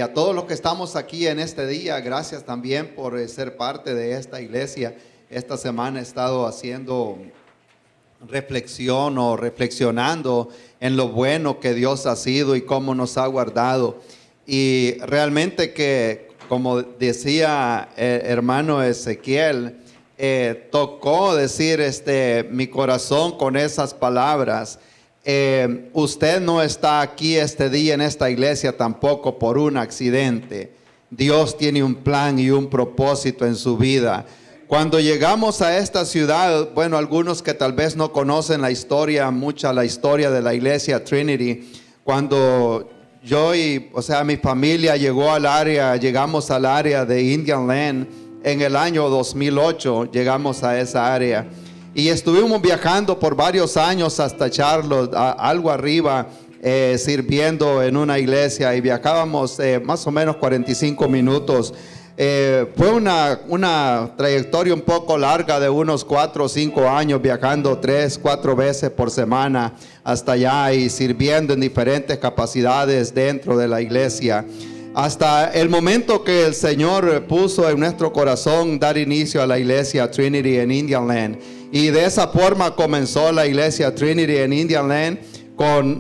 a todos los que estamos aquí en este día, gracias también por ser parte de esta iglesia. Esta semana he estado haciendo reflexión o reflexionando en lo bueno que Dios ha sido y cómo nos ha guardado. Y realmente que, como decía hermano Ezequiel, tocó decir mi corazón con esas palabras. Usted no está aquí este día en esta iglesia tampoco por un accidente. Dios tiene un plan y un propósito en su vida. Cuando llegamos a esta ciudad, bueno, algunos que tal vez no conocen la historia de la iglesia Trinity, cuando yo mi familia llegamos al área de Indian Land en el año 2008, llegamos a esa área. Y estuvimos viajando por varios años hasta Charlotte, algo arriba, sirviendo en una iglesia, y viajábamos más o menos 45 minutos. Fue una trayectoria un poco larga de unos 4 o 5 años, viajando 3, 4 veces por semana hasta allá y sirviendo en diferentes capacidades dentro de la iglesia. Hasta el momento que el Señor puso en nuestro corazón dar inicio a la iglesia Trinity en Indian Land. Y de esa forma comenzó la iglesia Trinity en Indian Land.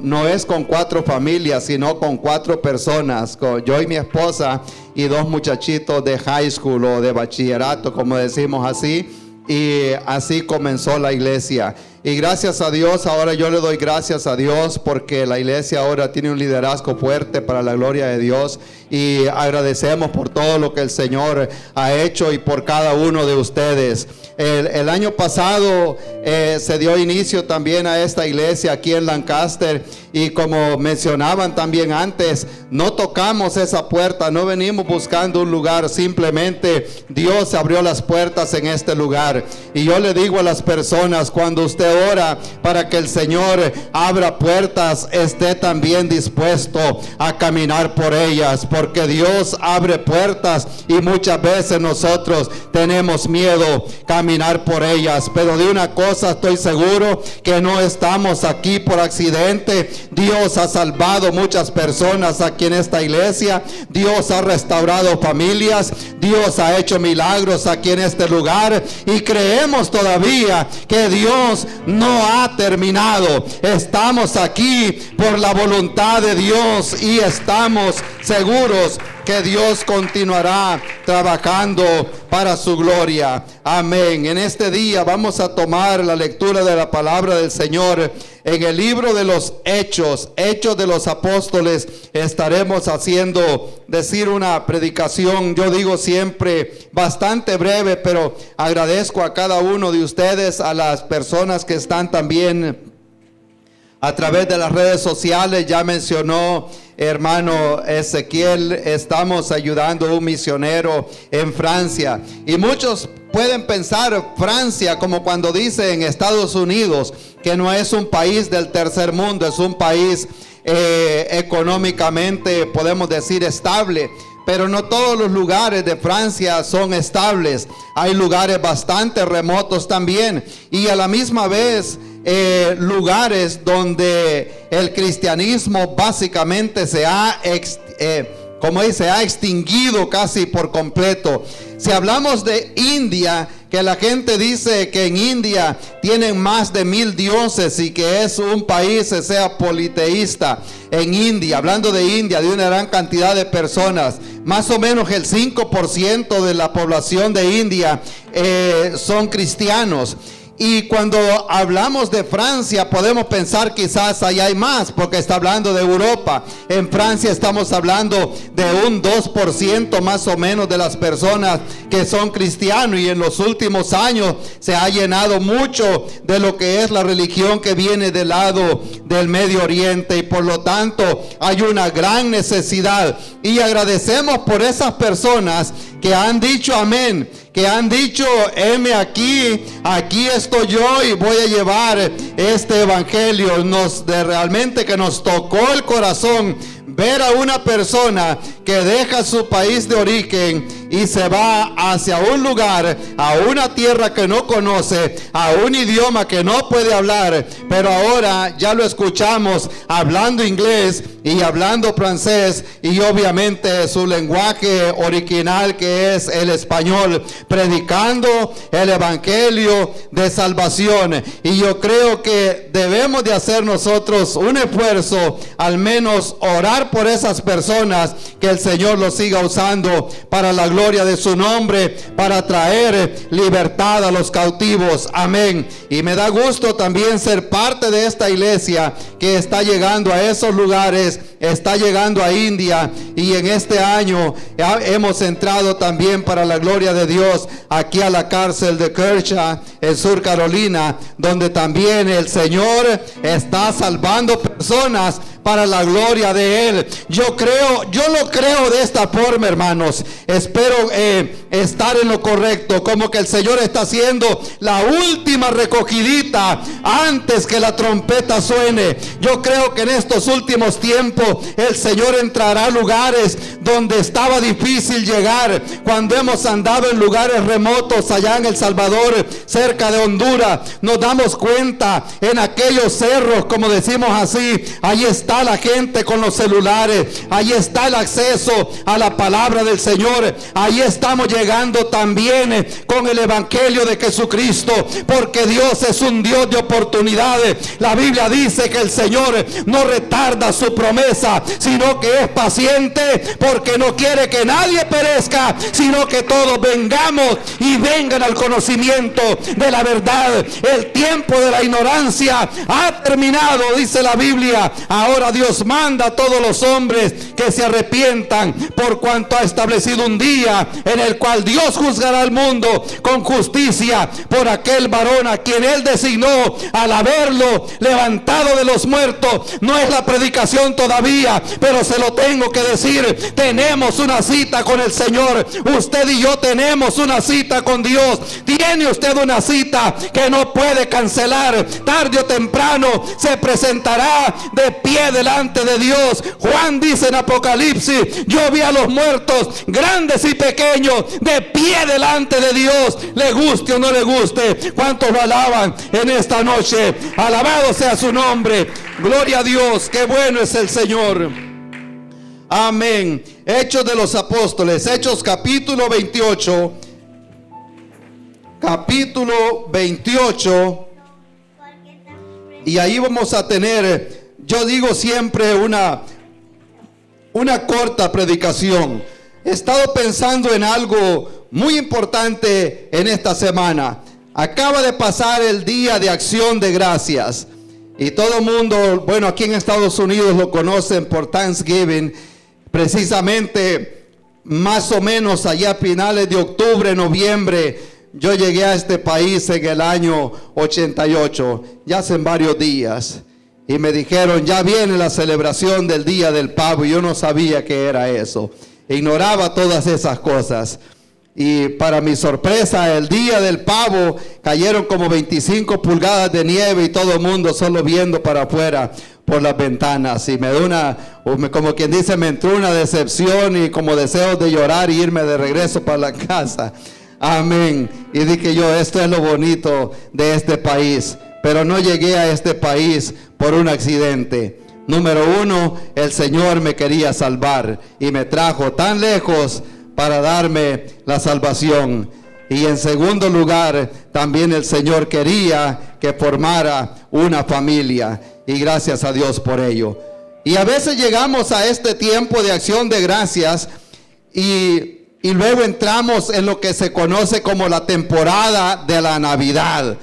No es con 4 familias, sino con 4 personas, con yo y mi esposa y 2 muchachitos de high school o de bachillerato, como decimos así. Y así comenzó la iglesia. Y gracias a Dios, ahora yo le doy gracias a Dios porque la iglesia ahora tiene un liderazgo fuerte para la gloria de Dios. Y agradecemos por todo lo que el Señor ha hecho y por cada uno de ustedes. El año pasado se dio inicio también a esta iglesia aquí en Lancaster. Y como mencionaban también antes, no tocamos esa puerta, no venimos buscando un lugar, simplemente Dios abrió las puertas en este lugar. Y yo le digo a las personas, cuando usted ora para que el Señor abra puertas, esté también dispuesto a caminar por ellas, porque Dios abre puertas y muchas veces nosotros tenemos miedo caminar por ellas. Pero de una cosa estoy seguro, que no estamos aquí por accidente. Dios ha salvado muchas personas aquí en esta iglesia. Dios ha restaurado familias. Dios ha hecho milagros aquí en este lugar. Y creemos todavía que Dios no ha terminado. Estamos aquí por la voluntad de Dios y estamos seguros que Dios continuará trabajando para su gloria. Amén. En este día vamos a tomar la lectura de la palabra del Señor en el libro de los Hechos de los Apóstoles. Estaremos decir una predicación, yo digo siempre bastante breve, pero agradezco a cada uno de ustedes, a las personas que están también a través de las redes sociales. Ya mencionó hermano Ezequiel, estamos ayudando a un misionero en Francia. Y muchos pueden pensar Francia como cuando dice en Estados Unidos, que no es un país del tercer mundo, es un país económicamente, podemos decir, estable. Pero no todos los lugares de Francia son estables. Hay lugares bastante remotos también. Y a la misma vez lugares donde el cristianismo básicamente se ha extinguido casi por completo. Si hablamos de India, que la gente dice que en India tienen más de 1000 dioses y que es un país sea politeísta. En India, hablando de India, de una gran cantidad de personas, más o menos el 5% de la población de India son cristianos. Y cuando hablamos de Francia, podemos pensar quizás allá hay más, porque está hablando de Europa. En Francia estamos hablando de un 2% más o menos de las personas que son cristianos. Y en los últimos años se ha llenado mucho de lo que es la religión que viene del lado del Medio Oriente. Y por lo tanto hay una gran necesidad. Y agradecemos por esas personas que han dicho amén, que han dicho, heme aquí estoy yo y voy a llevar este evangelio. Realmente que nos tocó el corazón ver a una persona que deja su país de origen y se va hacia un lugar, a una tierra que no conoce, a un idioma que no puede hablar, pero ahora ya lo escuchamos hablando inglés y hablando francés y obviamente su lenguaje original, que es el español, predicando el evangelio de salvación. Y yo creo que debemos de hacer nosotros un esfuerzo, al menos orar por esas personas, que el Señor los siga usando para la gloria de su nombre, para traer libertad a los cautivos. Amén. Y me da gusto también ser parte de esta iglesia que está llegando a esos lugares, está llegando a India, y en este año hemos entrado también, para la gloria de Dios, aquí a la cárcel de Kershaw en Sur Carolina, donde también el Señor está salvando personas para la gloria de Él. Yo lo creo de esta forma, hermanos. Espero estar en lo correcto, como que el Señor está haciendo la última recogidita antes que la trompeta suene. Yo creo que en estos últimos tiempos el Señor entrará a lugares donde estaba difícil llegar. Cuando hemos andado en lugares remotos allá en El Salvador, cerca de Honduras, nos damos cuenta en aquellos cerros, como decimos así, ahí está la gente con los celulares, ahí está el acceso a la palabra del Señor, ahí estamos llegando también con el evangelio de Jesucristo, porque Dios es un Dios de oportunidades. La Biblia dice que el Señor no retarda su promesa, sino que es paciente, porque no quiere que nadie perezca, sino que todos vengamos y vengan al conocimiento de la verdad. El tiempo de la ignorancia ha terminado, dice la Biblia. Ahora Dios manda a todos los hombres que se arrepientan, por cuanto ha establecido un día en el cual Dios juzgará al mundo con justicia por aquel varón a quien Él designó al haberlo levantado de los muertos. No es la predicación todavía, pero se lo tengo que decir. Tenemos una cita con el Señor. Usted y yo tenemos una cita con Dios. Tiene usted una cita que no puede cancelar. Tarde o temprano se presentará de pie delante de Dios. Juan dice en Apocalipsis: yo vi a los muertos, grandes y pequeños, de pie delante de Dios, le guste o no le guste. ¿Cuántos lo alaban en esta noche? Alabado sea su nombre. Gloria a Dios, qué bueno es el Señor. Amén. Hechos de los Apóstoles, Hechos capítulo 28. Capítulo 28. Y ahí vamos a tener, yo digo siempre, una corta predicación. He estado pensando en algo muy importante en esta semana. Acaba de pasar el Día de Acción de Gracias. Y todo el mundo, bueno, aquí en Estados Unidos lo conocen por Thanksgiving. Precisamente, más o menos allá a finales de octubre, noviembre, yo llegué a este país en el año 88, ya hace varios días. Y me dijeron: ya viene la celebración del Día del Pavo. Y yo no sabía qué era eso. Ignoraba todas esas cosas. Y para mi sorpresa, el Día del Pavo cayeron como 25 pulgadas de nieve y todo el mundo solo viendo para afuera por las ventanas. Y me da como quien dice, me entró una decepción y como deseos de llorar y irme de regreso para la casa. Amén. Y dije yo: esto es lo bonito de este país. Pero no llegué a este país por un accidente. Número uno, el Señor me quería salvar y me trajo tan lejos para darme la salvación. Y en segundo lugar, también el Señor quería que formara una familia. Y gracias a Dios por ello. Y a veces llegamos a este tiempo de acción de gracias y luego entramos en lo que se conoce como la temporada de la Navidad.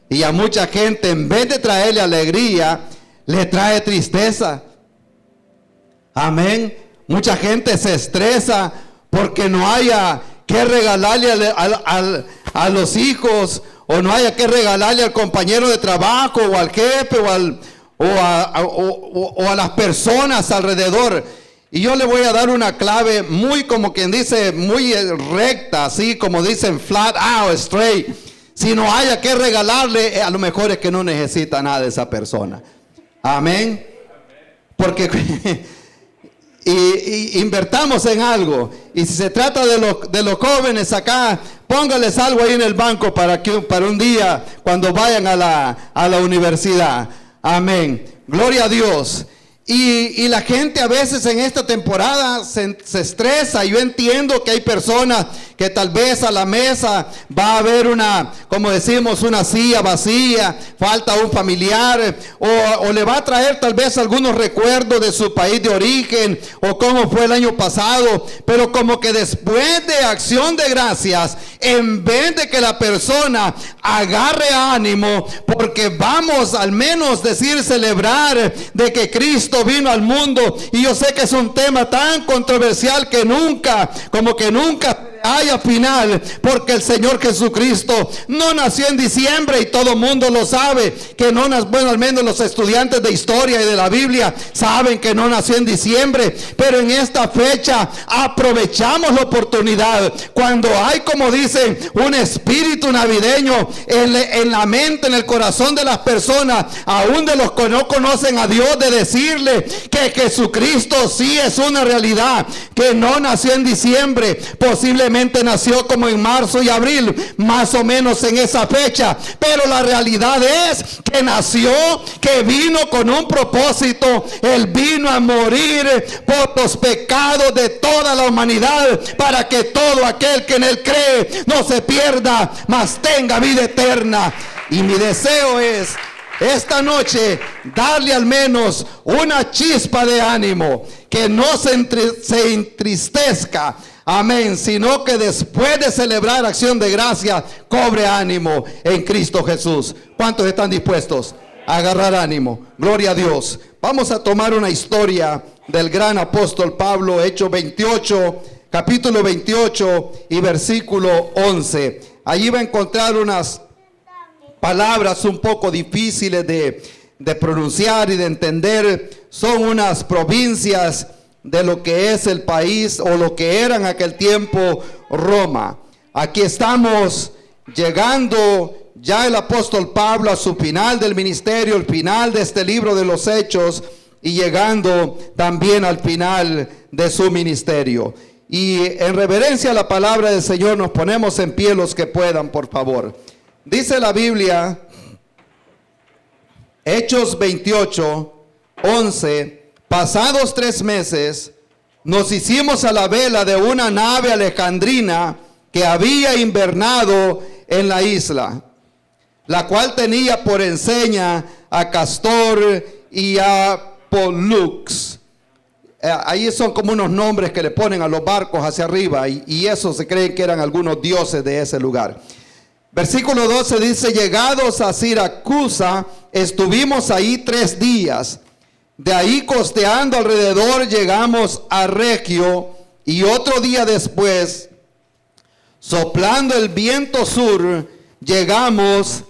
Y a mucha gente, en vez de traerle alegría, le trae tristeza. Amén. Mucha gente se estresa porque no haya que regalarle a los hijos, o no haya que regalarle al compañero de trabajo, o al jefe, o a las personas alrededor. Y yo le voy a dar una clave muy, como quien dice, muy recta, así como dicen, flat out, straight. Si no haya que regalarle, a lo mejor es que no necesita nada de esa persona. Amén. Porque y invertamos en algo. Y si se trata de los jóvenes acá, póngales algo ahí en el banco para un día cuando vayan a la universidad. Amén. Gloria a Dios. Y la gente a veces en esta temporada se estresa. Yo entiendo que hay personas que tal vez a la mesa va a haber como decimos, una silla vacía, falta un familiar, o le va a traer tal vez algunos recuerdos de su país de origen, o cómo fue el año pasado, pero como que después de acción de gracias, en vez de que la persona agarre ánimo, porque vamos al menos decir, celebrar de que Cristo vino al mundo, y yo sé que es un tema tan controversial que nunca haya final, porque el Señor Jesucristo no nació en diciembre, y todo el mundo lo sabe, que no nació, bueno, al menos los estudiantes de historia y de la Biblia saben que no nació en diciembre, pero en esta fecha aprovechamos la oportunidad, cuando hay, como dicen, un espíritu navideño en la mente, en el corazón de las personas, aún de los que no conocen a Dios, de decirle que Jesucristo sí es una realidad, que no nació en diciembre, posiblemente nació como en marzo y abril, más o menos en esa fecha, pero la realidad es que nació, que vino con un propósito. Él vino a morir por los pecados de toda la humanidad, para que todo aquel que en él cree no se pierda, mas tenga vida eterna. Y mi deseo es esta noche darle al menos una chispa de ánimo, que no se entristezca, amén, sino que después de celebrar acción de gracia, cobre ánimo en Cristo Jesús. ¿Cuántos están dispuestos a agarrar ánimo? Gloria a Dios. Vamos a tomar una historia del gran apóstol Pablo, Hechos 28, capítulo 28 y versículo 11. Allí va a encontrar unas palabras un poco difíciles de pronunciar y de entender. Son unas provincias de lo que es el país, o lo que era en aquel tiempo Roma. Aquí estamos llegando ya el apóstol Pablo a su final del ministerio, el final de este libro de los Hechos, y llegando también al final de su ministerio. Y en reverencia a la palabra del Señor nos ponemos en pie los que puedan, por favor. Dice la Biblia, Hechos 28, 11: pasados 3 meses, nos hicimos a la vela de una nave alejandrina que había invernado en la isla, la cual tenía por enseña a Castor y a Pollux. Ahí son como unos nombres que le ponen a los barcos hacia arriba, y eso se creen que eran algunos dioses de ese lugar. Versículo 12 dice: llegados a Siracusa, estuvimos ahí 3 días. De ahí, costeando alrededor, llegamos a Regio, y otro día después, soplando el viento sur, llegamos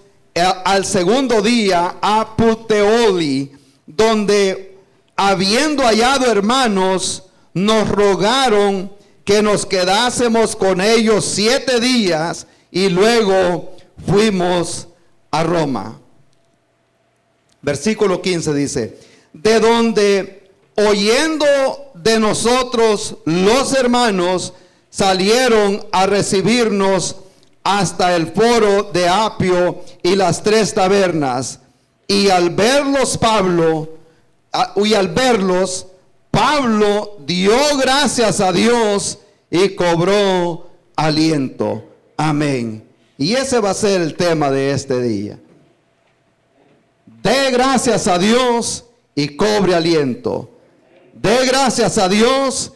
al segundo día a Puteoli, donde, habiendo hallado hermanos, nos rogaron que nos quedásemos con ellos 7 días, y luego fuimos a Roma. Versículo 15 dice: de donde, oyendo de nosotros los hermanos, salieron a recibirnos hasta el foro de Apio y las 3 tabernas. Y al verlos Pablo dio gracias a Dios y cobró aliento. Amén. Y ese va a ser el tema de este día. Dé gracias a Dios y cobre aliento. Dé gracias a Dios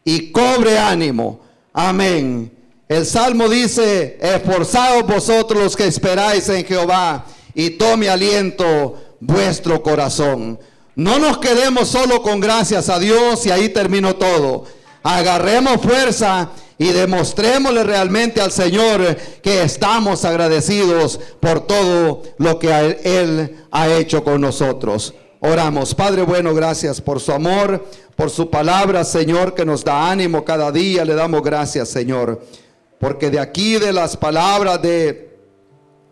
y cobre ánimo. Amén. El Salmo dice: esforzaos vosotros los que esperáis en Jehová, y tome aliento vuestro corazón. No nos quedemos solo con gracias a Dios y ahí terminó todo. Agarremos fuerza y demostrémosle realmente al Señor que estamos agradecidos por todo lo que Él ha hecho con nosotros. Oramos. Padre bueno, gracias por su amor, por su palabra, Señor, que nos da ánimo cada día. Le damos gracias, Señor, porque de aquí, de las palabras de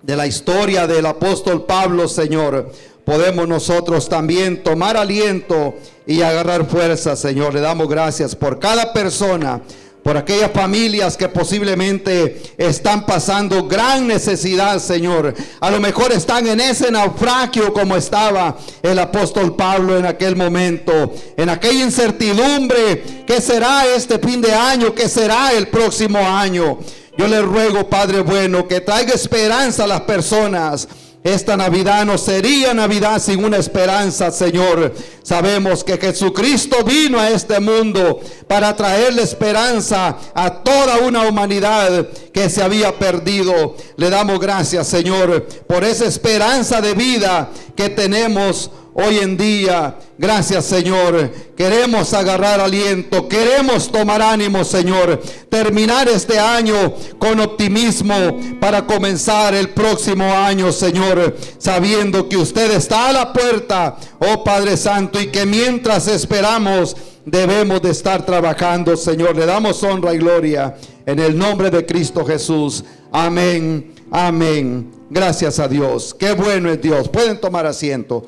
la historia del apóstol Pablo, Señor, podemos nosotros también tomar aliento y agarrar fuerza, Señor. Le damos gracias por cada persona, por aquellas familias que posiblemente están pasando gran necesidad, Señor. A lo mejor están en ese naufragio como estaba el apóstol Pablo en aquel momento, en aquella incertidumbre. ¿Qué será este fin de año? ¿Qué será el próximo año? Yo le ruego, Padre bueno, que traiga esperanza a las personas. Esta Navidad no sería Navidad sin una esperanza, Señor. Sabemos que Jesucristo vino a este mundo para traerle esperanza a toda una humanidad que se había perdido. Le damos gracias, Señor, por esa esperanza de vida que tenemos hoy en día. Gracias, Señor. Queremos agarrar aliento, queremos tomar ánimo, Señor. Terminar este año con optimismo para comenzar el próximo año, Señor, sabiendo que usted está a la puerta, oh Padre Santo, y que mientras esperamos debemos de estar trabajando, Señor. Le damos honra y gloria en el nombre de Cristo Jesús. Amén, amén. Gracias a Dios. Qué bueno es Dios. Pueden tomar asiento.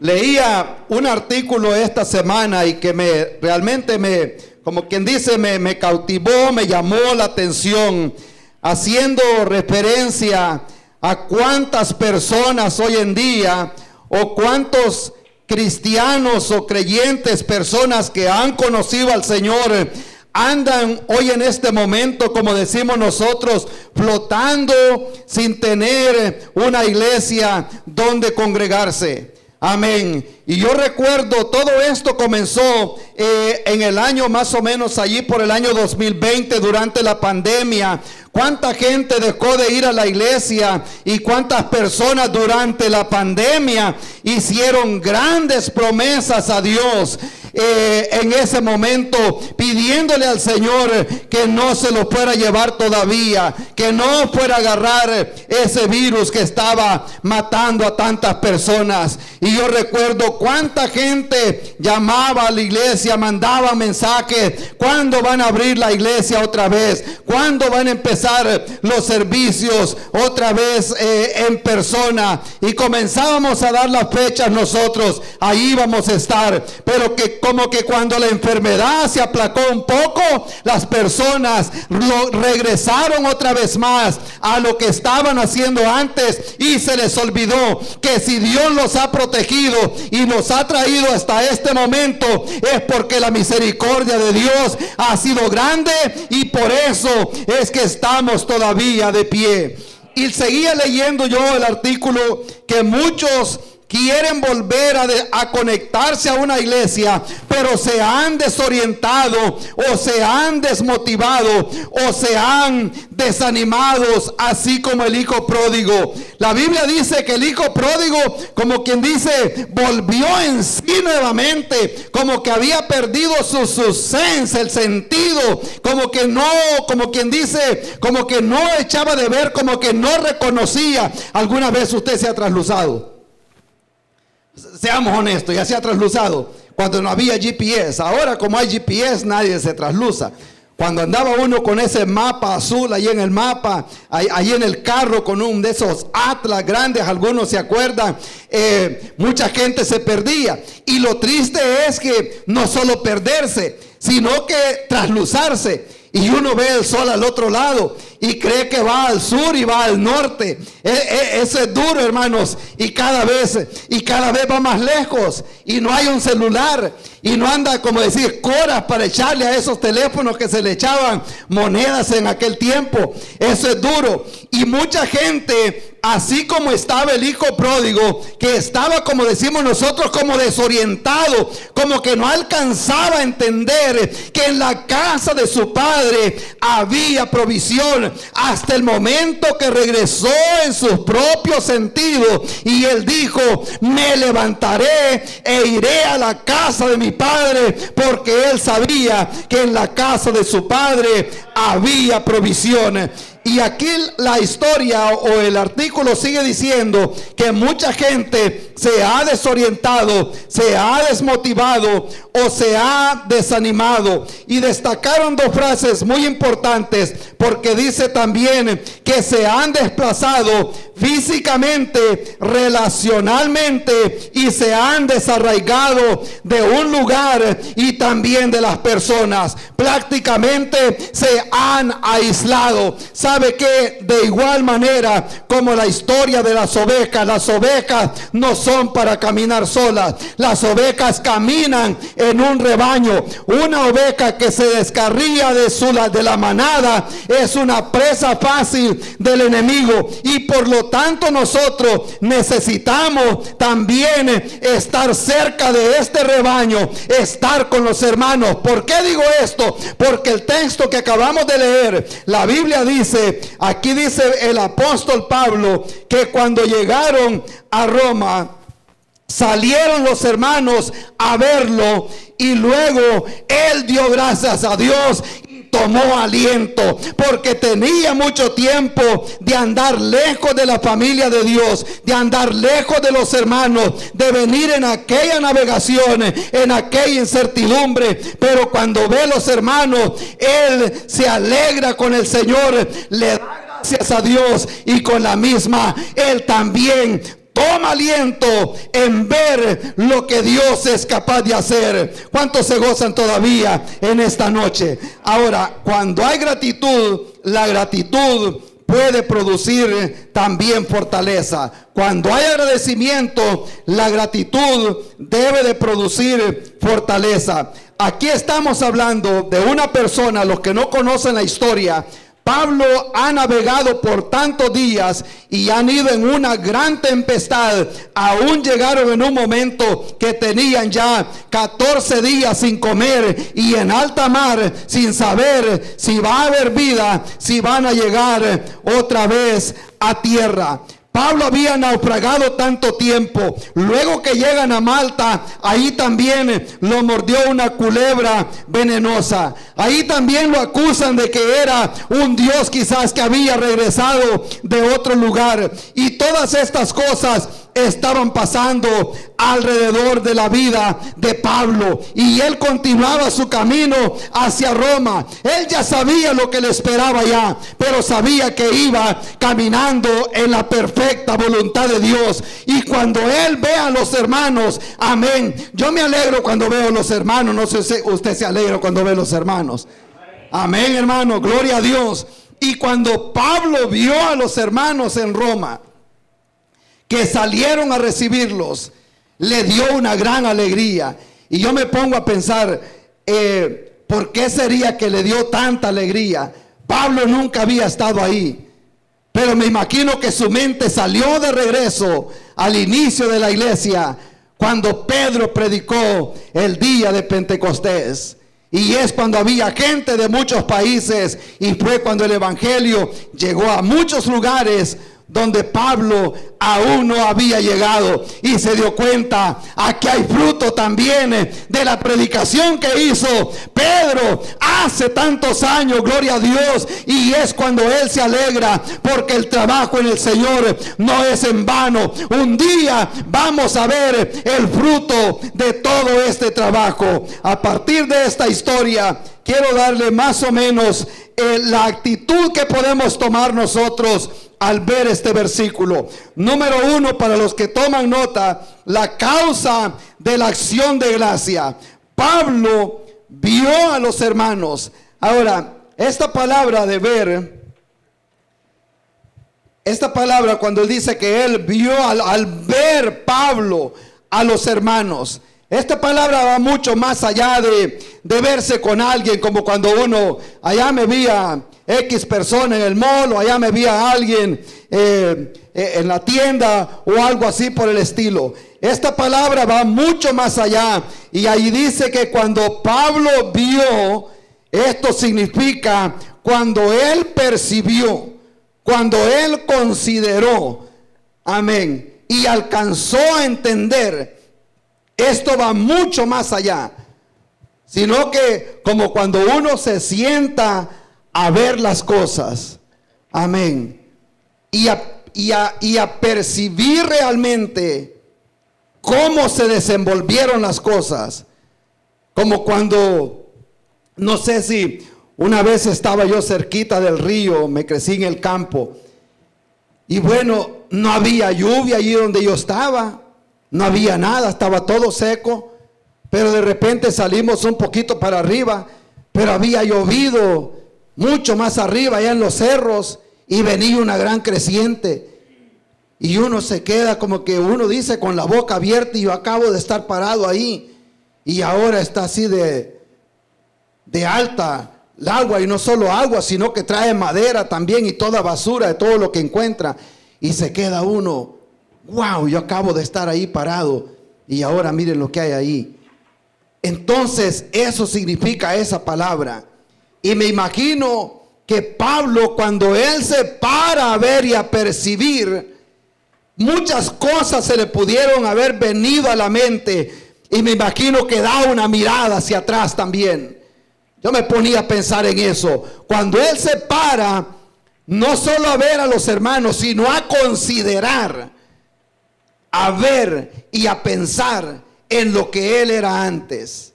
Leía un artículo esta semana y que realmente como quien dice, me cautivó, me llamó la atención, haciendo referencia a cuántas personas hoy en día, o cuántos cristianos o creyentes, personas que han conocido al Señor, andan hoy en este momento, como decimos nosotros, flotando sin tener una iglesia donde congregarse. Amén. Y yo recuerdo, todo esto comenzó en el año más o menos allí por el año 2020, durante la pandemia. Cuánta gente dejó de ir a la iglesia y cuántas personas durante la pandemia hicieron grandes promesas a Dios. En ese momento, pidiéndole al Señor que no se lo fuera a llevar todavía, que no fuera a agarrar ese virus que estaba matando a tantas personas. Y yo recuerdo cuánta gente llamaba a la iglesia, mandaba mensajes: ¿cuándo van a abrir la iglesia otra vez? ¿Cuándo van a empezar los servicios otra vez en persona? Y comenzábamos a dar las fechas nosotros, ahí vamos a estar. Pero que como que cuando la enfermedad se aplacó un poco, las personas regresaron otra vez más a lo que estaban haciendo antes, y se les olvidó que si Dios los ha protegido y nos ha traído hasta este momento, es porque la misericordia de Dios ha sido grande, y por eso es que estamos todavía de pie. Y seguía leyendo yo el artículo que muchos quieren volver a conectarse a una iglesia, pero se han desorientado, o se han desmotivado, o se han desanimados, así como el hijo pródigo. La Biblia dice que el hijo pródigo, como quien dice, volvió en sí nuevamente, como que había perdido su sense, el sentido, como que no, como quien dice, como que no echaba de ver, como que no reconocía. ¿Alguna vez usted se ha trasluzado? Seamos honestos, ya se ha trasluzado cuando no había GPS. Ahora, como hay GPS, nadie se trasluza. Cuando andaba uno con ese mapa azul ahí en el mapa, ahí en el carro, con un de esos Atlas grandes, algunos se acuerdan, mucha gente se perdía. Y lo triste es que no solo perderse, sino que trasluzarse. Y uno ve el sol al otro lado y cree que va al sur y va al norte. Eso es duro, hermanos. Y cada vez va más lejos. Y no hay un celular. Y no anda, como decir, coras para echarle a esos teléfonos que se le echaban monedas en aquel tiempo. Eso es duro. Y mucha gente, así como estaba el hijo pródigo, que estaba, como decimos nosotros, como desorientado, como que no alcanzaba a entender que en la casa de su padre había provisión, hasta el momento que regresó en sus propios sentidos y él dijo: me levantaré e iré a la casa de mi padre, porque él sabía que en la casa de su padre había provisión. Y aquí la historia o el artículo sigue diciendo que mucha gente se ha desorientado, se ha desmotivado o se ha desanimado. Y destacaron dos frases muy importantes, porque dice también que se han desplazado físicamente, relacionalmente, y se han desarraigado de un lugar y también de las personas. Prácticamente se han aislado. ¿Sabe qué? De igual manera como la historia de las ovejas no son para caminar solas. Las ovejas caminan en un rebaño. Una oveja que se descarría de la manada es una presa fácil del enemigo, y por lo tanto nosotros necesitamos también estar cerca de este rebaño, estar con los hermanos. ¿Por qué digo esto? Porque el texto que acabamos de leer, la Biblia dice, aquí dice el apóstol Pablo, que cuando llegaron a Roma, salieron los hermanos a verlo, y luego él dio gracias a Dios y tomó aliento, porque tenía mucho tiempo de andar lejos de la familia de Dios, de andar lejos de los hermanos, de venir en aquella navegación, en aquella incertidumbre. Pero cuando ve a los hermanos, él se alegra con el Señor, le da gracias a Dios, y con la misma él también toma aliento en ver lo que Dios es capaz de hacer. ¿Cuántos se gozan todavía en esta noche? Ahora, cuando hay gratitud, la gratitud puede producir también fortaleza. Cuando hay agradecimiento, la gratitud debe de producir fortaleza. Aquí estamos hablando de una persona, los que no conocen la historia. Pablo ha navegado por tantos días y han ido en una gran tempestad. Aún llegaron en un momento que tenían ya 14 días sin comer y en alta mar, sin saber si va a haber vida, si van a llegar otra vez a tierra. Pablo había naufragado tanto tiempo. Luego que llegan a Malta, ahí también lo mordió una culebra venenosa. Ahí también lo acusan de que era un dios quizás que había regresado de otro lugar. Y todas estas cosas estaban pasando alrededor de la vida de Pablo, y él continuaba su camino hacia Roma. Él ya sabía lo que le esperaba ya, pero sabía que iba caminando en la perfecta voluntad de Dios. Y cuando él ve a los hermanos, amén, yo me alegro cuando veo a los hermanos. No sé si usted se alegra cuando ve a los hermanos. Amén, hermano, gloria a Dios. Y cuando Pablo vio a los hermanos en Roma, que salieron a recibirlos, le dio una gran alegría. Y yo me pongo a pensar, ¿por qué sería que le dio tanta alegría? Pablo nunca había estado ahí, pero me imagino que su mente salió de regreso al inicio de la iglesia, cuando Pedro predicó el día de Pentecostés. Y es cuando había gente de muchos países, y fue cuando el evangelio llegó a muchos lugares donde Pablo aún no había llegado, y se dio cuenta, aquí hay fruto también de la predicación que hizo Pedro hace tantos años, gloria a Dios. Y es cuando él se alegra, porque el trabajo en el Señor no es en vano. Un día vamos a ver el fruto de todo este trabajo. A partir de esta historia, quiero darle más o menos la actitud que podemos tomar nosotros al ver este versículo. Número 1, para los que toman nota, la causa de la acción de gracia. Pablo vio a los hermanos. Ahora, esta palabra de ver, esta palabra cuando él dice que él vio al ver Pablo a los hermanos, esta palabra va mucho más allá de verse con alguien, como cuando uno, allá me vi a X persona en el mall, o allá me vi a alguien en la tienda, o algo así por el estilo. Esta palabra va mucho más allá, y ahí dice que cuando Pablo vio, esto significa cuando él percibió, cuando él consideró, amén, y alcanzó a entender. Esto va mucho más allá, sino que como cuando uno se sienta a ver las cosas, Amén. Y a percibir realmente cómo se desenvolvieron las cosas. Como cuando, no sé si una vez estaba yo cerquita del río, me crecí en el campo. Y bueno, no había lluvia allí donde yo estaba. No había nada, estaba todo seco. Pero de repente salimos un poquito para arriba. Pero había llovido mucho más arriba, allá en los cerros. Y venía una gran creciente. Y uno se queda como que uno dice con la boca abierta, y yo acabo de estar parado ahí. Y ahora está así de alta el agua, y no solo agua, sino que trae madera también y toda basura de todo lo que encuentra. Y se queda uno, wow, yo acabo de estar ahí parado y ahora miren lo que hay ahí. Entonces eso significa esa palabra. Y me imagino que Pablo, cuando él se para a ver y a percibir, muchas cosas se le pudieron haber venido a la mente. Y me imagino que da una mirada hacia atrás también. Yo me ponía a pensar en eso. Cuando él se para, no solo a ver a los hermanos, sino a considerar, a ver y a pensar en lo que él era antes.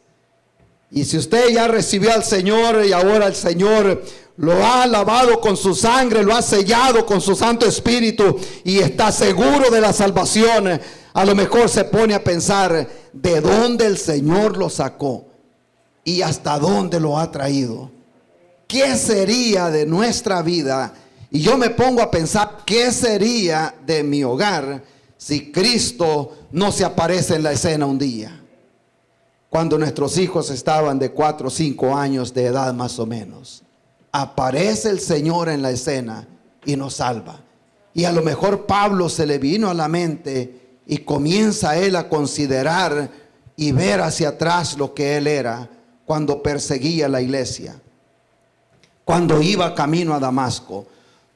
Y si usted ya recibió al Señor y ahora el Señor lo ha lavado con su sangre, lo ha sellado con su Santo Espíritu y está seguro de la salvación, a lo mejor se pone a pensar de dónde el Señor lo sacó y hasta dónde lo ha traído. ¿Qué sería de nuestra vida? Y yo me pongo a pensar, ¿qué sería de mi hogar si Cristo no se aparece en la escena un día? Cuando nuestros hijos estaban de 4 o 5 años de edad más o menos. Aparece el Señor en la escena y nos salva. Y a lo mejor Pablo se le vino a la mente y comienza él a considerar y ver hacia atrás lo que él era cuando perseguía la iglesia, cuando iba camino a Damasco,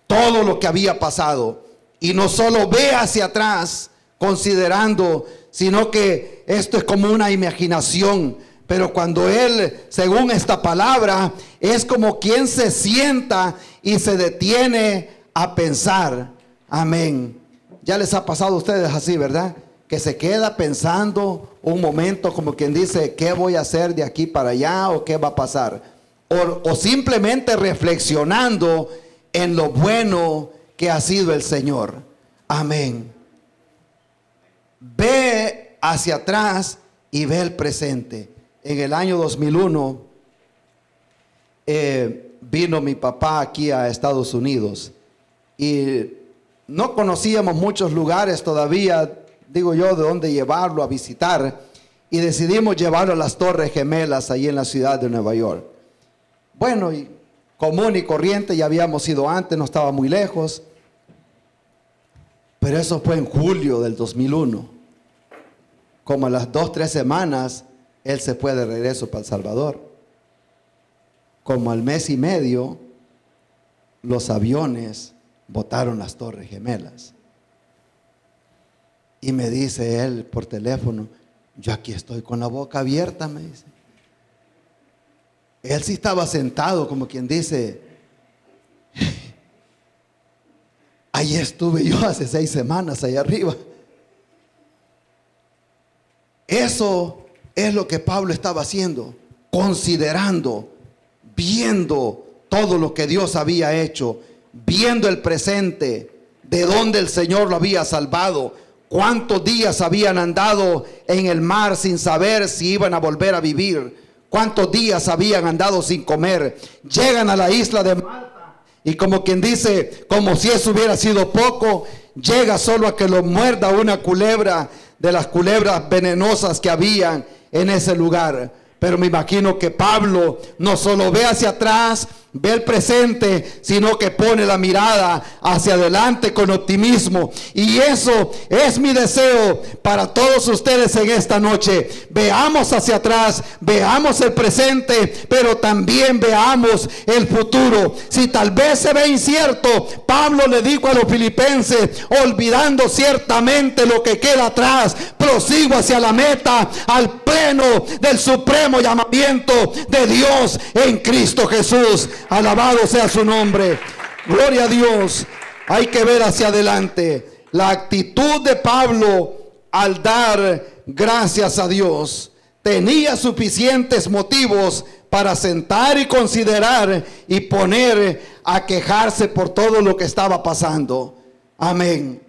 todo lo que había pasado. Y no solo ve hacia atrás considerando, sino que esto es como una imaginación. Pero cuando él, según esta palabra, es como quien se sienta y se detiene a pensar. Amén. Ya les ha pasado a ustedes así, ¿verdad? Que se queda pensando un momento, como quien dice, ¿qué voy a hacer de aquí para allá? ¿O qué va a pasar? O simplemente reflexionando en lo bueno que ha sido el Señor. Amén. Ve hacia atrás y ve el presente. En el año 2001 vino mi papá aquí a Estados Unidos y no conocíamos muchos lugares todavía, digo yo, de dónde llevarlo a visitar, y decidimos llevarlo a las Torres Gemelas, ahí en la ciudad de Nueva York. Bueno, y común y corriente, ya habíamos ido antes, no estaba muy lejos, pero eso fue en julio del 2001. Como a las 2 o 3 semanas, él se fue de regreso para El Salvador. Como al mes y medio, los aviones botaron las Torres Gemelas. Y me dice él por teléfono, yo aquí estoy con la boca abierta, me dice. Él sí estaba sentado, como quien dice, ahí estuve yo hace 6 semanas allá arriba. Eso es lo que Pablo estaba haciendo, considerando, viendo todo lo que Dios había hecho, viendo el presente, de dónde el Señor lo había salvado, cuántos días habían andado en el mar sin saber si iban a volver a vivir, cuántos días habían andado sin comer. Llegan a la isla de Malta y, como quien dice, como si eso hubiera sido poco, llega solo a que lo muerda una culebra de las culebras venenosas que habían en ese lugar. Pero me imagino que Pablo no solo ve hacia atrás, ve el presente, sino que pone la mirada hacia adelante con optimismo. Y eso es mi deseo para todos ustedes en esta noche. Veamos hacia atrás, veamos el presente, pero también veamos el futuro. Si tal vez se ve incierto, Pablo le dijo a los filipenses, olvidando ciertamente lo que queda atrás, prosigo hacia la meta, al pleno del supremo llamamiento de Dios en Cristo Jesús. Alabado sea su nombre. Gloria a Dios. Hay que ver hacia adelante. La actitud de Pablo al dar gracias a Dios tenía suficientes motivos para sentar y considerar y poner a quejarse por todo lo que estaba pasando. Amén.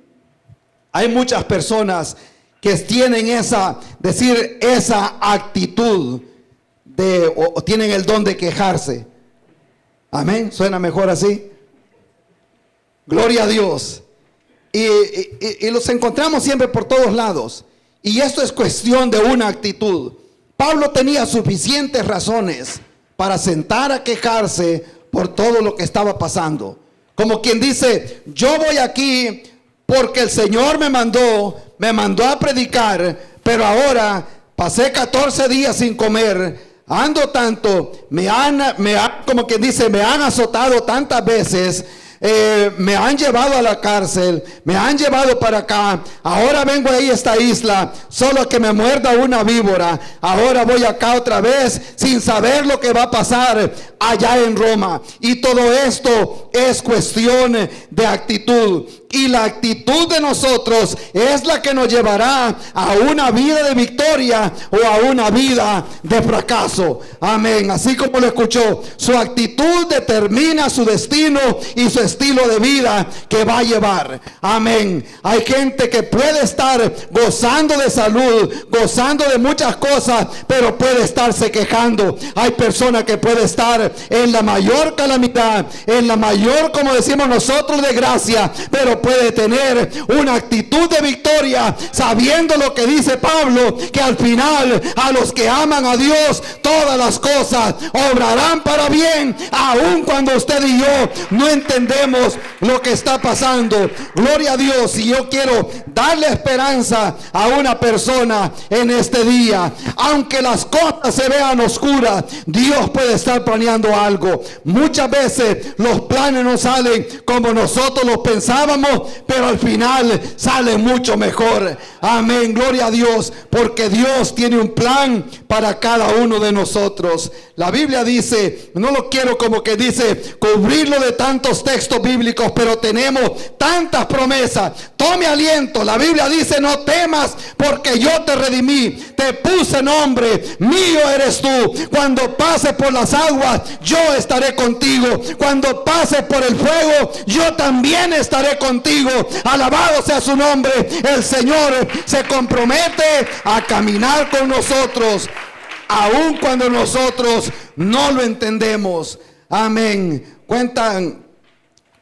Hay muchas personas que tienen esa actitud o tienen el don de quejarse. Amén. ¿Suena mejor así? Gloria a Dios. Y los encontramos siempre por todos lados. Y esto es cuestión de una actitud. Pablo tenía suficientes razones para sentar a quejarse por todo lo que estaba pasando. Como quien dice, yo voy aquí porque el Señor me mandó a predicar, pero ahora pasé 14 días sin comer, ando tanto, como quien dice, me han azotado tantas veces, me han llevado a la cárcel, me han llevado para acá, ahora vengo ahí a esta isla, solo que me muerda una víbora, ahora voy acá otra vez sin saber lo que va a pasar allá en Roma. Y todo esto es cuestión de actitud. Y la actitud de nosotros es la que nos llevará a una vida de victoria o a una vida de fracaso. Amén. Así como lo escuchó, su actitud determina su destino y su estilo de vida que va a llevar. Amén. Hay gente que puede estar gozando de salud, gozando de muchas cosas, pero puede estarse quejando. Hay personas que puede estar en la mayor calamidad, en la mayor, como decimos nosotros, desgracia, pero puede tener una actitud de victoria, sabiendo lo que dice Pablo, que al final a los que aman a Dios todas las cosas obrarán para bien, aun cuando usted y yo no entendemos lo que está pasando. Gloria a Dios. Y yo quiero darle esperanza a una persona en este día. Aunque las cosas se vean oscuras, Dios puede estar planeando algo. Muchas veces los planes no salen como nosotros los pensábamos, pero al final sale mucho mejor. Amén. Gloria a Dios, porque Dios tiene un plan para cada uno de nosotros. La Biblia dice, no lo quiero como que dice cubrirlo de tantos textos bíblicos, pero tenemos tantas promesas. Tome aliento. La Biblia dice, no temas, porque yo te redimí, te puse nombre, mío eres tú. Cuando pases por las aguas, yo estaré contigo. Cuando pases por el fuego, yo también estaré contigo. Alabado sea su nombre. El Señor se compromete a caminar con nosotros, aun cuando nosotros no lo entendemos. Amén. Cuentan,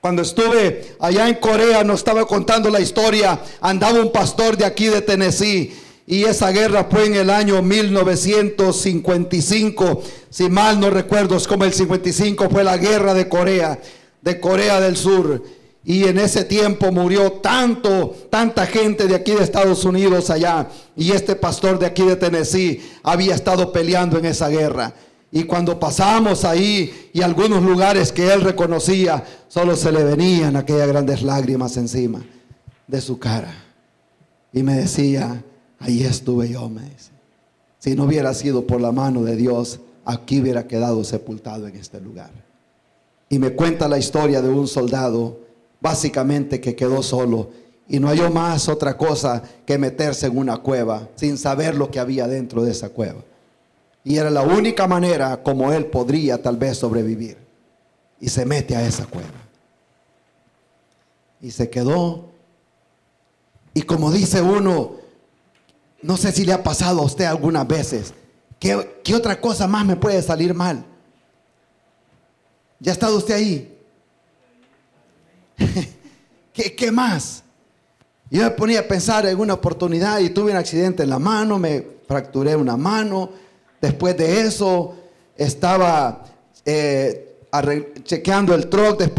cuando estuve allá en Corea, nos estaba contando la historia, andaba un pastor de aquí de Tennessee, y esa guerra fue en el año 1955, si mal no recuerdo, es como el 55 fue la guerra de Corea del Sur. Y en ese tiempo murió tanta gente de aquí de Estados Unidos allá. Y este pastor de aquí de Tennessee había estado peleando en esa guerra. Y cuando pasamos ahí y algunos lugares que él reconocía, solo se le venían aquellas grandes lágrimas encima de su cara. Y me decía, ahí estuve yo, me dice. Si no hubiera sido por la mano de Dios, aquí hubiera quedado sepultado en este lugar. Y me cuenta la historia de un soldado, básicamente, que quedó solo y no halló más otra cosa que meterse en una cueva sin saber lo que había dentro de esa cueva. Y era la única manera como él podría tal vez sobrevivir. Y se mete a esa cueva. Y se quedó. Y como dice uno, no sé si le ha pasado a usted algunas veces, ¿qué otra cosa más me puede salir mal? ¿Ya ha estado usted ahí? ¿Qué más? Yo me ponía a pensar en una oportunidad y tuve un accidente en la mano, me fracturé una mano. Después de eso estaba chequeando el truck. Es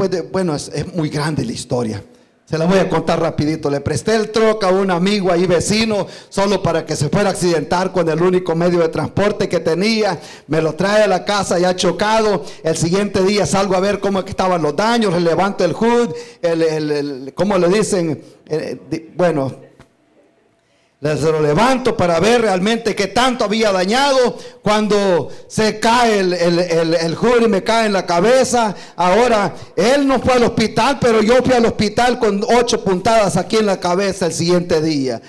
muy grande la historia. Se la voy a contar rapidito. Le presté el truck a un amigo ahí vecino, solo para que se fuera a accidentar con el único medio de transporte que tenía. Me lo trae a la casa ya chocado. El siguiente día salgo a ver cómo estaban los daños. Le levanto el hood, ¿cómo le dicen? Se lo levanto para ver realmente qué tanto había dañado. Cuando se cae el jury, me cae en la cabeza. Ahora, él no fue al hospital, pero yo fui al hospital con 8 puntadas aquí en la cabeza el siguiente día.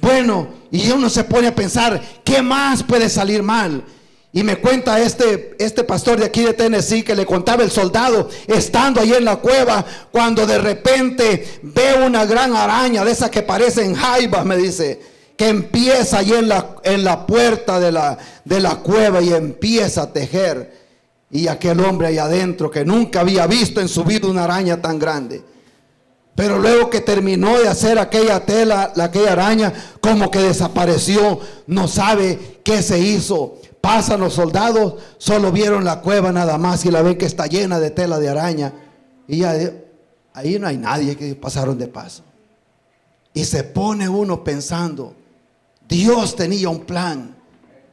Bueno, y uno se pone a pensar, ¿qué más puede salir mal? Y me cuenta este pastor de aquí de Tennessee, que le contaba el soldado estando ahí en la cueva, cuando de repente ve una gran araña de esas que parecen jaivas, me dice, que empieza ahí en la puerta de la cueva y empieza a tejer. Y aquel hombre ahí adentro, que nunca había visto en su vida una araña tan grande, pero luego que terminó de hacer aquella tela, aquella araña, como que desapareció, no sabe qué se hizo. Pasan los soldados, solo vieron la cueva nada más y la ven que está llena de tela de araña. Y ya, ahí no hay nadie, que pasaron de paso. Y se pone uno pensando, Dios tenía un plan.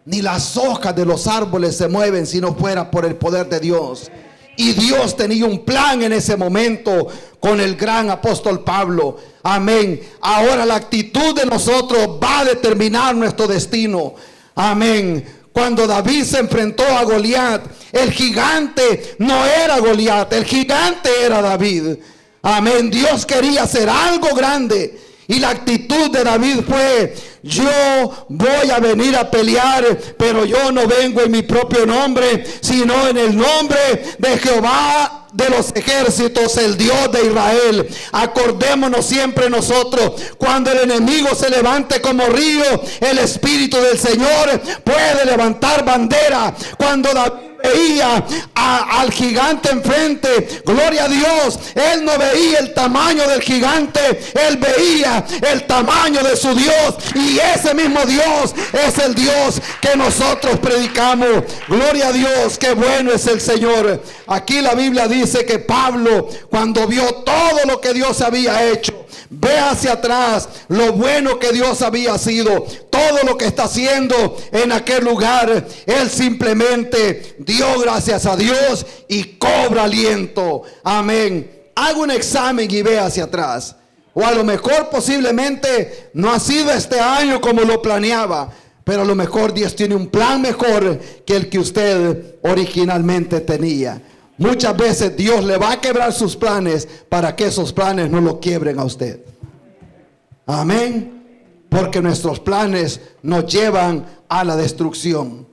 Ni las hojas de los árboles se mueven si no fuera por el poder de Dios. Y Dios tenía un plan en ese momento con el gran apóstol Pablo. Amén. Ahora la actitud de nosotros va a determinar nuestro destino. Amén. Cuando David se enfrentó a Goliat, el gigante no era Goliat, el gigante era David. Amén. Dios quería hacer algo grande. Y la actitud de David fue, yo voy a venir a pelear, pero yo no vengo en mi propio nombre, sino en el nombre de Jehová de los ejércitos, el Dios de Israel. Acordémonos siempre nosotros, cuando el enemigo se levante como río, el Espíritu del Señor puede levantar bandera. Cuando David veía al gigante enfrente, gloria a Dios, él no veía el tamaño del gigante, él veía el tamaño de su Dios, y ese mismo Dios es el Dios que nosotros predicamos. Gloria a Dios, qué bueno es el Señor. Aquí la Biblia dice que Pablo, cuando vio todo lo que Dios había hecho, ve hacia atrás lo bueno que Dios había sido, todo lo que está haciendo en aquel lugar, él simplemente dio gracias a Dios y cobra aliento. Amén. Haga un examen y ve hacia atrás. O a lo mejor posiblemente no ha sido este año como lo planeaba, pero a lo mejor Dios tiene un plan mejor que el que usted originalmente tenía. Muchas veces Dios le va a quebrar sus planes para que esos planes no lo quiebren a usted. Amén. Porque nuestros planes nos llevan a la destrucción.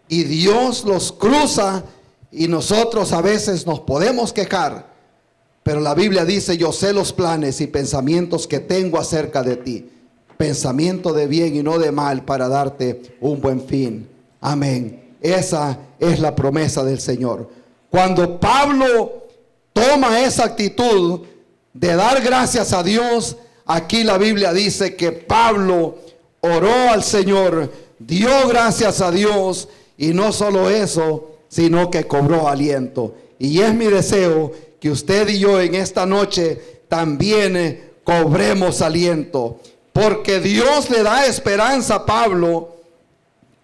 Y Dios los cruza y nosotros a veces nos podemos quejar. Pero la Biblia dice, yo sé los planes y pensamientos que tengo acerca de ti. Pensamiento de bien y no de mal, para darte un buen fin. Amén. Esa es la promesa del Señor. Cuando Pablo toma esa actitud de dar gracias a Dios, aquí la Biblia dice que Pablo oró al Señor, dio gracias a Dios, y no solo eso, sino que cobró aliento. Y es mi deseo que usted y yo en esta noche también cobremos aliento, porque Dios le da esperanza a Pablo,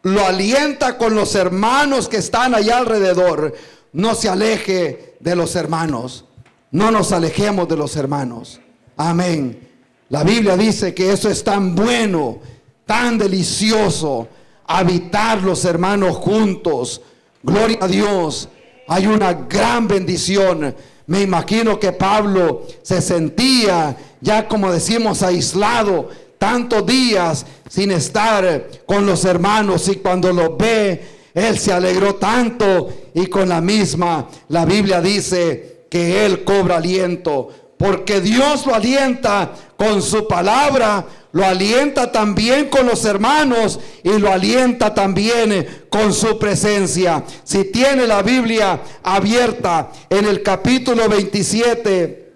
lo alienta con los hermanos que están allá alrededor. No se aleje de los hermanos. No nos alejemos de los hermanos. Amén. La Biblia dice que eso es tan bueno, tan delicioso, habitar los hermanos juntos. Gloria a Dios. Hay una gran bendición. Me imagino que Pablo se sentía ya, como decimos, aislado, tantos días sin estar con los hermanos, y cuando los ve, él se alegró tanto, y con la Biblia dice que él cobra aliento, porque Dios lo alienta con su palabra, lo alienta también con los hermanos, y lo alienta también con su presencia. Si tiene la Biblia abierta en el capítulo 27,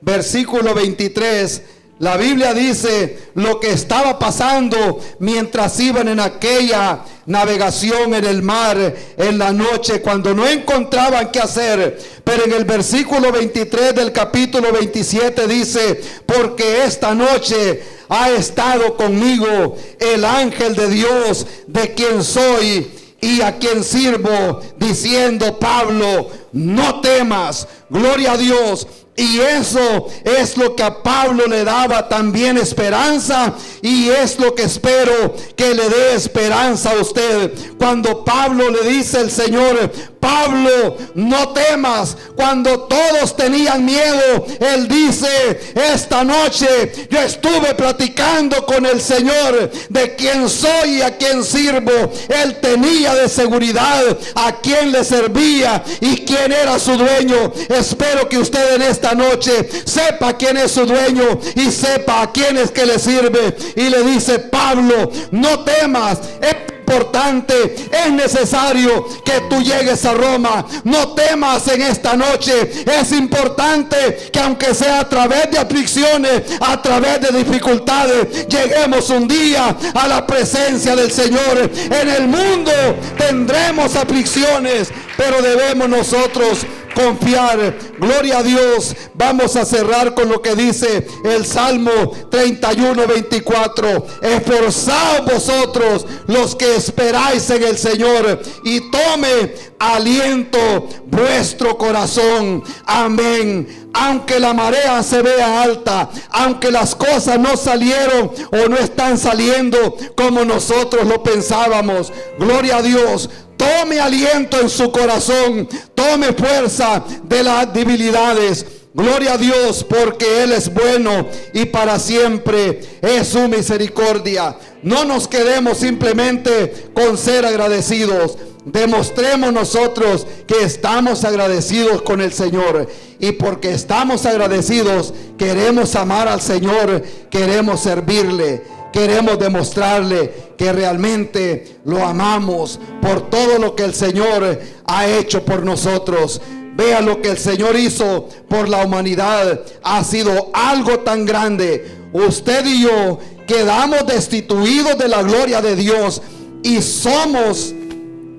versículo 23, la Biblia dice lo que estaba pasando mientras iban en aquella navegación en el mar en la noche, cuando no encontraban qué hacer. Pero en el versículo 23 del capítulo 27 dice, porque esta noche ha estado conmigo el ángel de Dios, de quien soy y a quien sirvo, diciendo, Pablo, no temas. Gloria a Dios. Y eso es lo que a Pablo le daba también esperanza, y es lo que espero que le dé esperanza a usted. Cuando Pablo le dice al Señor: Pablo, no temas. Cuando todos tenían miedo, él dice: esta noche yo estuve platicando con el Señor de quién soy y a quién sirvo. Él tenía de seguridad a quién le servía y quién era su dueño. Espero que usted en esta noche sepa quién es su dueño y sepa a quién es que le sirve. Y le dice: Pablo, no temas. Es importante, es necesario que tú llegues a Roma. No temas en esta noche. Es importante que, aunque sea a través de aflicciones, a través de dificultades, lleguemos un día a la presencia del Señor. En el mundo tendremos aflicciones, pero debemos nosotros confiar. Gloria a Dios. Vamos a cerrar con lo que dice el Salmo 31:24. Esforzaos vosotros los que esperáis en el Señor, y tome aliento vuestro corazón. Amén. Aunque la marea se vea alta, aunque las cosas no salieron o no están saliendo como nosotros lo pensábamos, gloria a Dios, tome aliento en su corazón, tome fuerza de las debilidades. Gloria a Dios, porque Él es bueno y para siempre es su misericordia. No nos quedemos simplemente con ser agradecidos. Demostremos nosotros que estamos agradecidos con el Señor. Y porque estamos agradecidos, queremos amar al Señor, queremos servirle, queremos demostrarle que realmente lo amamos por todo lo que el Señor ha hecho por nosotros. Vea lo que el Señor hizo por la humanidad. Ha sido algo tan grande. Usted y yo quedamos destituidos de la gloria de Dios y somos,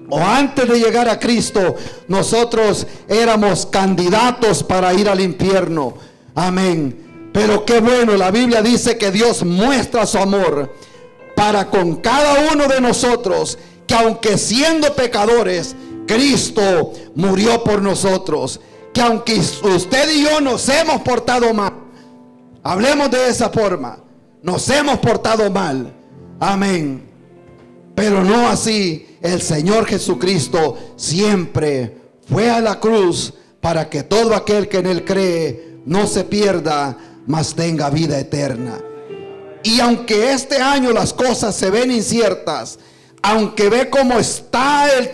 o antes de llegar a Cristo, nosotros éramos candidatos para ir al infierno. Amén. Pero qué bueno, la Biblia dice que Dios muestra su amor para con cada uno de nosotros, que aunque siendo pecadores, Cristo murió por nosotros. Que aunque usted y yo nos hemos portado mal, hablemos de esa forma, nos hemos portado mal, amén, pero no así. El Señor Jesucristo siempre fue a la cruz para que todo aquel que en Él cree no se pierda, mas tenga vida eterna. Y aunque este año las cosas se ven inciertas, aunque ve cómo está el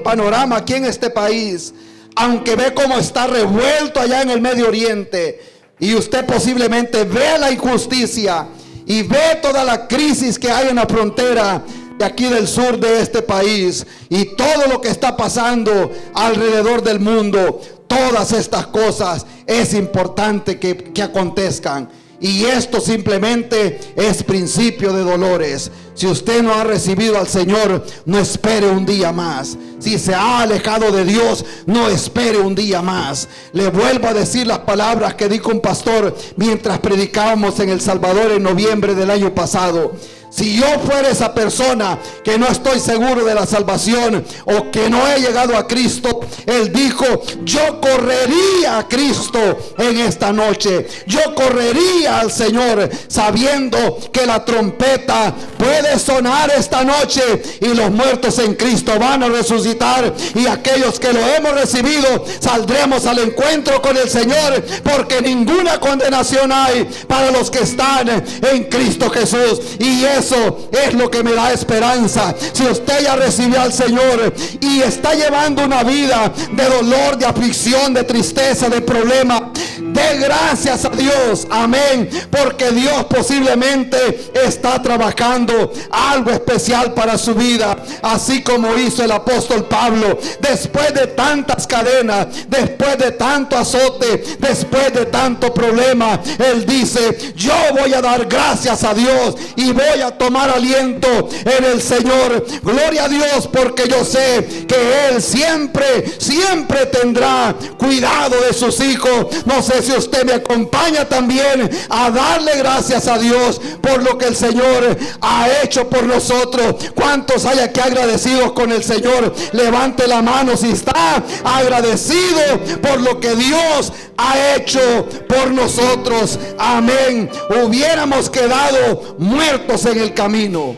panorama aquí en este país, aunque ve cómo está revuelto allá en el Medio Oriente, y usted posiblemente ve la injusticia y ve toda la crisis que hay en la frontera de aquí del sur de este país, y todo lo que está pasando alrededor del mundo, todas estas cosas es importante que acontezcan. Y esto simplemente es principio de dolores. Si usted no ha recibido al Señor, no espere un día más. Si se ha alejado de Dios, no espere un día más. Le vuelvo a decir las palabras que dijo un pastor mientras predicábamos en El Salvador en noviembre del año pasado. Si yo fuera esa persona que no estoy seguro de la salvación o que no he llegado a Cristo, él dijo: yo correría a Cristo en esta noche. Yo correría al Señor sabiendo que la trompeta puede sonar esta noche y los muertos en Cristo van a resucitar, y aquellos que lo hemos recibido saldremos al encuentro con el Señor, porque ninguna condenación hay para los que están en Cristo Jesús. Y eso es lo que me da esperanza. Si usted ya recibió al Señor y está llevando una vida de dolor, de aflicción, de tristeza, de problema, dé gracias a Dios, amén, porque Dios posiblemente está trabajando algo especial para su vida, así como hizo el apóstol Pablo. Después de tantas cadenas, después de tanto azote, después de tanto problema, él dice: yo voy a dar gracias a Dios y voy a tomar aliento en el Señor. Gloria a Dios, porque yo sé que Él siempre tendrá cuidado de sus hijos. No sé si usted me acompaña también a darle gracias a Dios por lo que el Señor ha hecho por nosotros. ¿Cuántos hay aquí agradecidos con el Señor? Levante la mano si está agradecido por lo que Dios ha hecho por nosotros. Amén. Hubiéramos quedado muertos en el camino,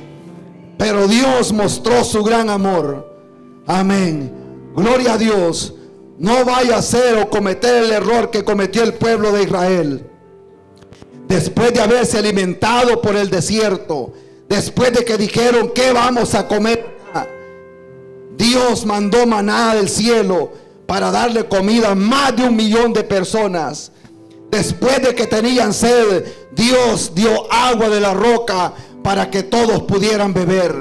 pero Dios mostró su gran amor. Amén. Gloria a Dios. No vaya a hacer o cometer el error que cometió el pueblo de Israel. Después de haberse alimentado por el desierto, después de que dijeron: ¿qué vamos a comer? Dios mandó maná del cielo para darle comida a más de 1 millón de personas. Después de que tenían sed, Dios dio agua de la roca para que todos pudieran beber.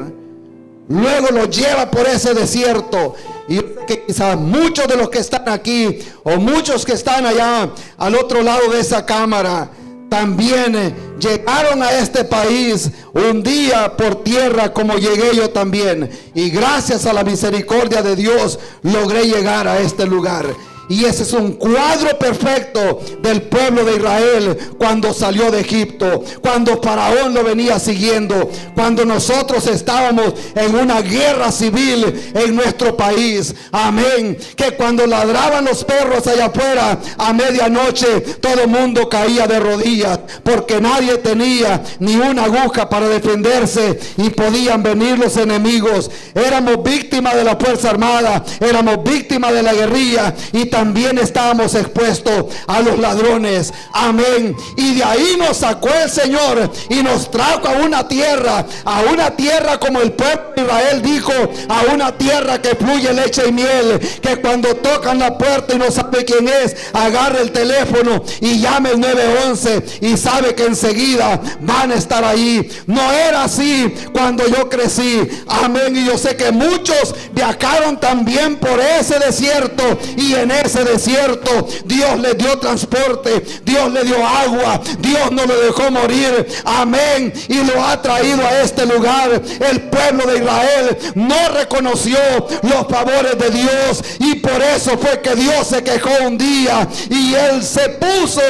Luego los lleva por ese desierto. Y que quizás muchos de los que están aquí, o muchos que están allá al otro lado de esa cámara, también llegaron a este país un día por tierra como llegué yo también. Y gracias a la misericordia de Dios logré llegar a este lugar. Y ese es un cuadro perfecto del pueblo de Israel cuando salió de Egipto, cuando Faraón lo venía siguiendo, cuando nosotros estábamos en una guerra civil en nuestro país. Amén. Que cuando ladraban los perros allá afuera a medianoche, todo el mundo caía de rodillas, porque nadie tenía ni una aguja para defenderse y podían venir los enemigos. Éramos víctimas de la Fuerza Armada, éramos víctimas de la guerrilla, y también estábamos expuestos a los ladrones. Amén. Y de ahí nos sacó el Señor y nos trajo a una tierra como el pueblo de Israel dijo, a una tierra que fluye leche y miel, que cuando tocan la puerta y no sabe quién es, agarre el teléfono y llame el 911 y sabe que enseguida van a estar ahí. No era así cuando yo crecí. Amén. Y yo sé que muchos viajaron también por ese desierto, y en ese desierto Dios le dio transporte, Dios le dio agua, Dios no lo dejó morir. Amén. Y lo ha traído a este lugar. El pueblo de Israel no reconoció los favores de Dios, y por eso fue que Dios se quejó un día, y él se puso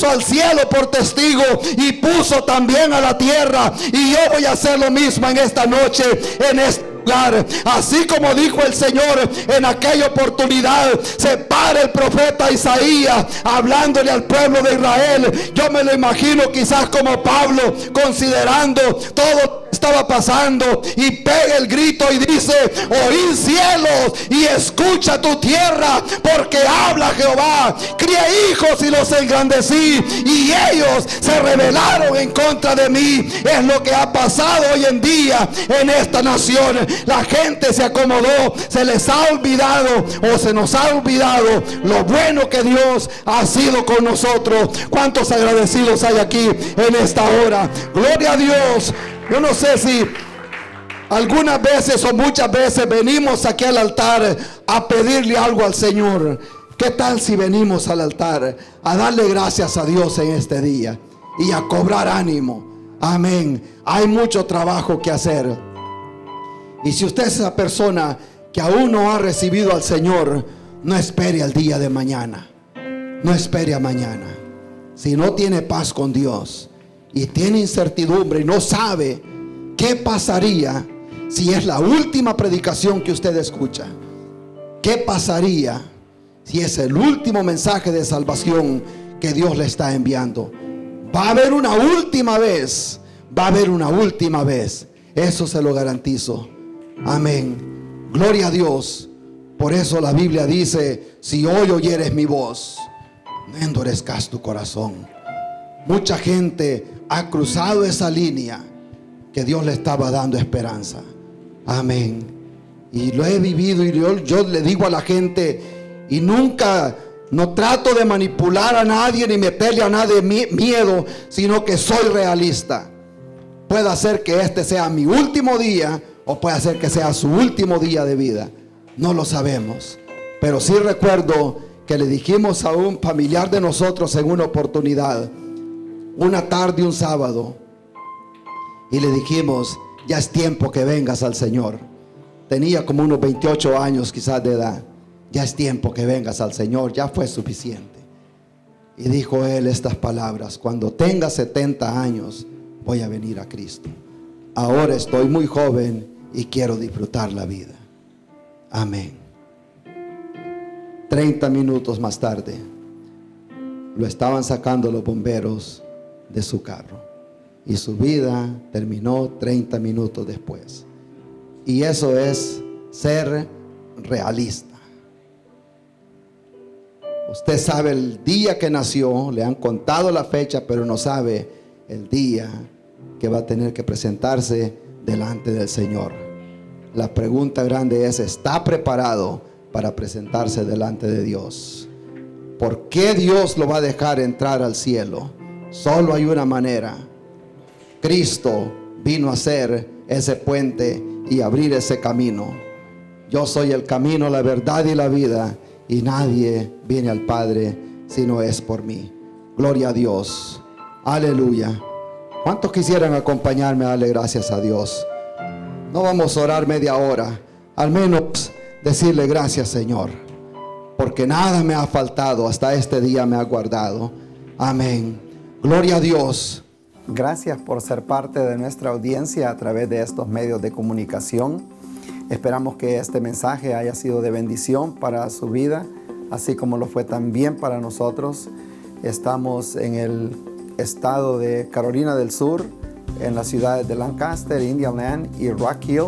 al cielo por testigo, y puso también a la tierra. Y yo voy a hacer lo mismo en esta noche, en este lugar. Así como dijo el Señor en aquella oportunidad, se para el profeta Isaías hablándole al pueblo de Israel. Yo me lo imagino quizás como Pablo, considerando todo estaba pasando, y pega el grito y dice: oíd cielos y escucha tu tierra, porque habla Jehová, crié hijos y los engrandecí, y ellos se rebelaron en contra de mí. Es lo que ha pasado hoy en día en esta nación. La gente se acomodó, se les ha olvidado, o se nos ha olvidado lo bueno que Dios ha sido con nosotros. ¿Cuántos agradecidos hay aquí en esta hora? Gloria a Dios. Yo no sé si algunas veces o muchas veces venimos aquí al altar a pedirle algo al Señor. ¿Qué tal si venimos al altar a darle gracias a Dios en este día y a cobrar ánimo? Amén. Hay mucho trabajo que hacer. Y si usted es esa persona que aún no ha recibido al Señor, no espere al día de mañana. No espere a mañana. Si no tiene paz con Dios y tiene incertidumbre y no sabe qué pasaría si es la última predicación que usted escucha, qué pasaría si es el último mensaje de salvación que Dios le está enviando, va a haber una última vez, va a haber una última vez. Eso se lo garantizo. Amén. Gloria a Dios. Por eso la Biblia dice: si hoy oyeres mi voz, no endurezcas tu corazón. Mucha gente ha cruzado esa línea que Dios le estaba dando esperanza. Amén. Y lo he vivido, y yo le digo a la gente, y nunca, no trato de manipular a nadie ni meterle a nadie miedo, sino que soy realista. Puede ser que este sea mi último día, o puede ser que sea su último día de vida. No lo sabemos. Pero sí recuerdo que le dijimos a un familiar de nosotros en una oportunidad, una tarde, un sábado, y le dijimos: ya es tiempo que vengas al Señor. Tenía como unos 28 años quizás de edad. Ya es tiempo que vengas al Señor, ya fue suficiente. Y dijo él estas palabras: cuando tenga 70 años voy a venir a Cristo. Ahora estoy muy joven y quiero disfrutar la vida. Amén. 30 minutos más tarde lo estaban sacando los bomberos de su carro y su vida terminó 30 minutos después. Y eso es ser realista. Usted sabe el día que nació, le han contado la fecha, pero no sabe el día que va a tener que presentarse delante del Señor. La pregunta grande es: ¿está preparado para presentarse delante de Dios? ¿Por qué Dios lo va a dejar entrar al cielo? Solo hay una manera. Cristo vino a ser ese puente y abrir ese camino. Yo soy el camino, la verdad y la vida, y nadie viene al Padre si no es por mí. Gloria a Dios. Aleluya. ¿Cuántos quisieran acompañarme a darle gracias a Dios? No vamos a orar media hora, al menos decirle: gracias, Señor, porque nada me ha faltado, hasta este día me ha guardado. Amén. Gloria a Dios. Gracias por ser parte de nuestra audiencia a través de estos medios de comunicación. Esperamos que este mensaje haya sido de bendición para su vida, así como lo fue también para nosotros. Estamos en el estado de Carolina del Sur, en las ciudades de Lancaster, Indian Land y Rock Hill.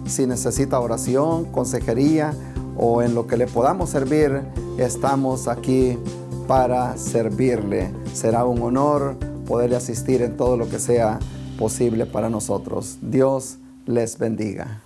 Si necesita oración, consejería o en lo que le podamos servir, estamos aquí para servirle. Será un honor poderle asistir en todo lo que sea posible para nosotros. Dios les bendiga.